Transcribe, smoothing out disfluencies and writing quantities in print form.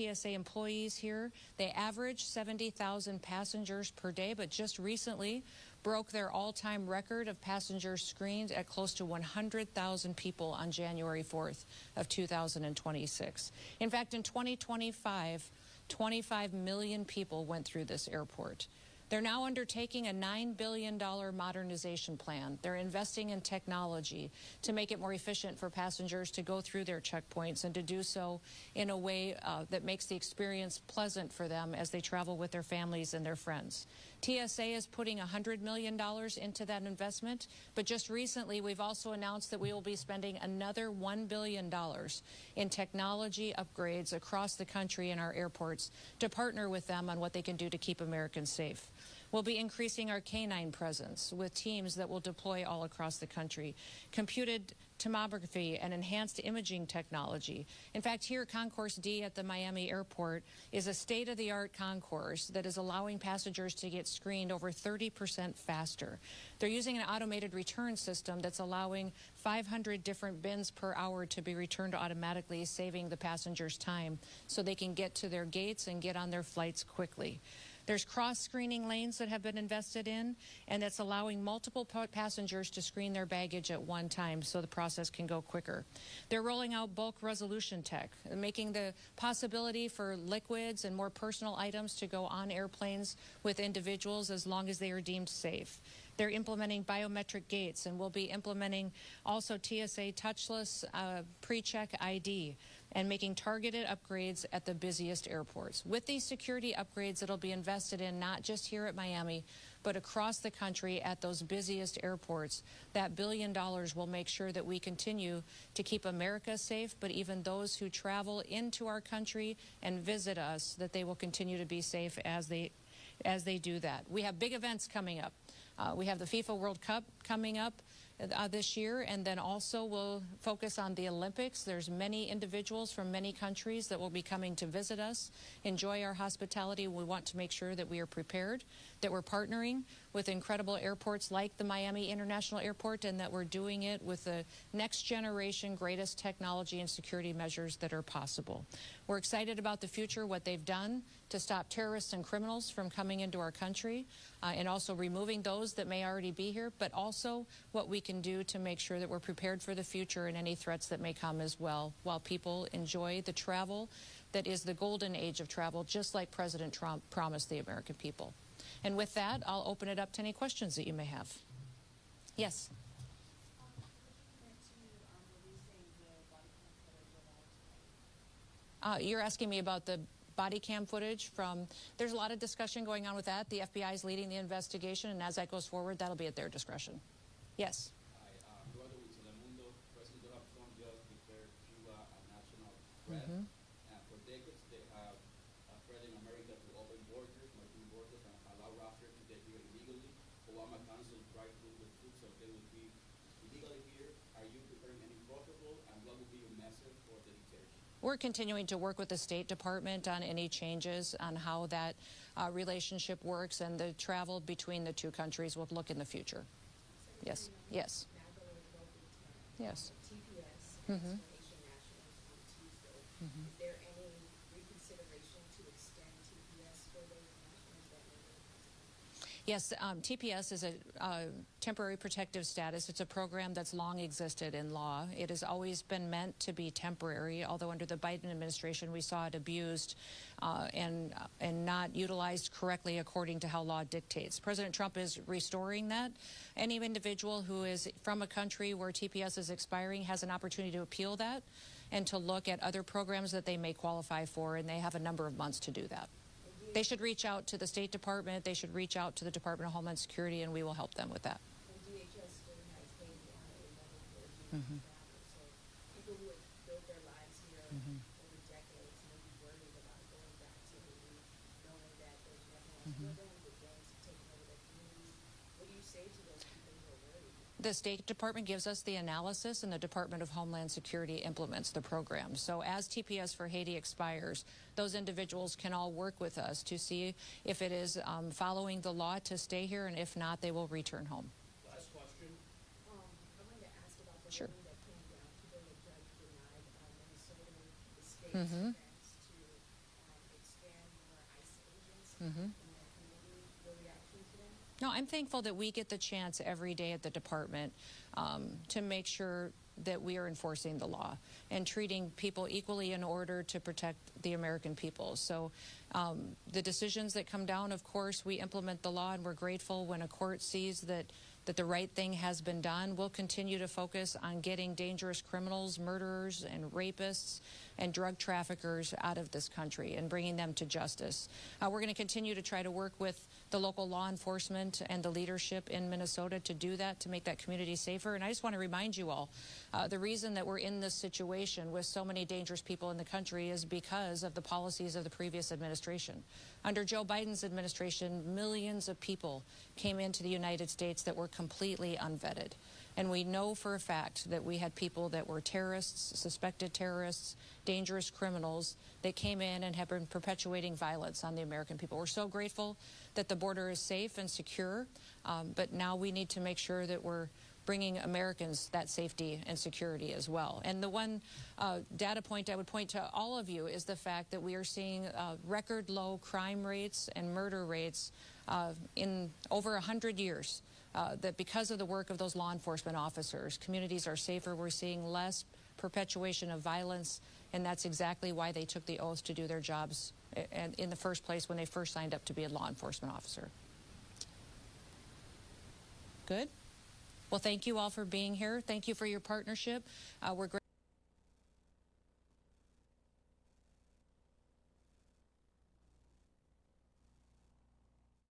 TSA employees here. They average 70,000 passengers per day, but just recently broke their all-time record of passengers screened at close to 100,000 people on January 4th of 2026. In fact, in 2025, 25 million people went through this airport. They're now undertaking a $9 billion modernization plan. They're investing in technology to make it more efficient for passengers to go through their checkpoints and to do so in a way that makes the experience pleasant for them as they travel with their families and their friends. TSA is putting $100 million into that investment, but just recently we've also announced that we will be spending another $1 billion in technology upgrades across the country in our airports to partner with them on what they can do to keep Americans safe. We'll be increasing our canine presence with teams that will deploy all across the country, computed tomography and enhanced imaging technology. In fact, here Concourse D at the Miami airport is a state-of-the-art concourse that is allowing passengers to get screened over 30% faster. They're using an automated return system that's allowing 500 different bins per hour to be returned automatically, saving the passengers time so they can get to their gates and get on their flights quickly. There's cross-screening lanes that have been invested in, and that's allowing multiple passengers to screen their baggage at one time so the process can go quicker. They're rolling out bulk resolution tech, making the possibility for liquids and more personal items to go on airplanes with individuals as long as they are deemed safe. They're implementing biometric gates, and we'll be implementing also TSA touchless pre-check ID and making targeted upgrades at the busiest airports. With these security upgrades, it'll be invested in not just here at Miami, but across the country at those busiest airports. That $1 billion will make sure that we continue to keep America safe, but even those who travel into our country and visit us, that they will continue to be safe as they do that. We have big events coming up. We have the FIFA World Cup coming up this year, and then also we'll focus on the Olympics. There's many individuals from many countries that will be coming to visit us, enjoy our hospitality. We want to make sure that we are prepared, that we're partnering with incredible airports like the Miami International Airport, and that we're doing it with the next generation greatest technology and security measures that are possible. We're excited about the future, what they've done to stop terrorists and criminals from coming into our country, and also removing those that may already be here, but also what we can do to make sure that we're prepared for the future and any threats that may come as well, while people enjoy the travel that is the golden age of travel, just like President Trump promised the American people. And with that, I'll open it up to any questions that you may have. Yes? You're asking me about the body cam footage from, there's a lot of discussion going on with that. The FBI is leading the investigation, and as that goes forward, that'll be at their discretion. Yes? Mm-hmm. For decades, they have threatened America to open borders, maritime borders, and allow rappers to get here illegally. Obama canceled drive-through with food, so they would be illegally here. Are you preparing any protocol, and what would be your message for the detention? We're continuing to work with the State Department on any changes on how that relationship works, and the travel between the two countries will look in the future. Yes. Yes. Yes. Mm-hmm. Mm-hmm. Is there any reconsideration to extend TPS for those nationals that may? Yes, TPS is a temporary protective status. It's a program that's long existed in law. It has always been meant to be temporary, although under the Biden administration we saw it abused and not utilized correctly according to how law dictates. President Trump is restoring that. Any individual who is from a country where TPS is expiring has an opportunity to appeal that and to look at other programs that they may qualify for, and they have a number of months to do that. They should reach out to the State Department, they should reach out to the Department of Homeland Security, and we will help them with that. And DHS still has paid down a level for so people who have built their lives here over decades may be worried about going back to Haiti, knowing that there's nothing else for them, the gangs have taken over their communities. What do you say to those people who are worried? The State Department gives us the analysis, and the Department of Homeland Security implements the program. So as TPS for Haiti expires, those individuals can all work with us to see if it is following the law to stay here, and if not, they will return home. Last question. I wanted to ask about the Sure. ruling that came down today. A judge denied Minnesota the state's defense to in the community, your reaction to that? No, I'm thankful that we get the chance every day at the department to make sure that we are enforcing the law and treating people equally in order to protect the American people. So the decisions that come down, of course, we implement the law, and we're grateful when a court sees that the right thing has been done. We'll continue to focus on getting dangerous criminals, murderers, and rapists, and drug traffickers out of this country and bringing them to justice. We're going to continue to try to work with the local law enforcement and the leadership in Minnesota to do that, to make that community safer. And I just want to remind you all, the reason that we're in this situation with so many dangerous people in the country is because of the policies of the previous administration. Under Joe Biden's administration, millions of people came into the United States that were completely unvetted. And we know for a fact that we had people that were terrorists, suspected terrorists, dangerous criminals that came in and have been perpetuating violence on the American people. We're so grateful that the border is safe and secure, but now we need to make sure that we're bringing Americans that safety and security as well. And the one data point I would point to all of you is the fact that we are seeing record low crime rates and murder rates in over 100 years. That because of the work of those law enforcement officers, communities are safer. We're seeing less perpetuation of violence, and that's exactly why they took the oath to do their jobs in the first place when they first signed up to be a law enforcement officer. Good? Well, thank you all for being here. Thank you for your partnership. We're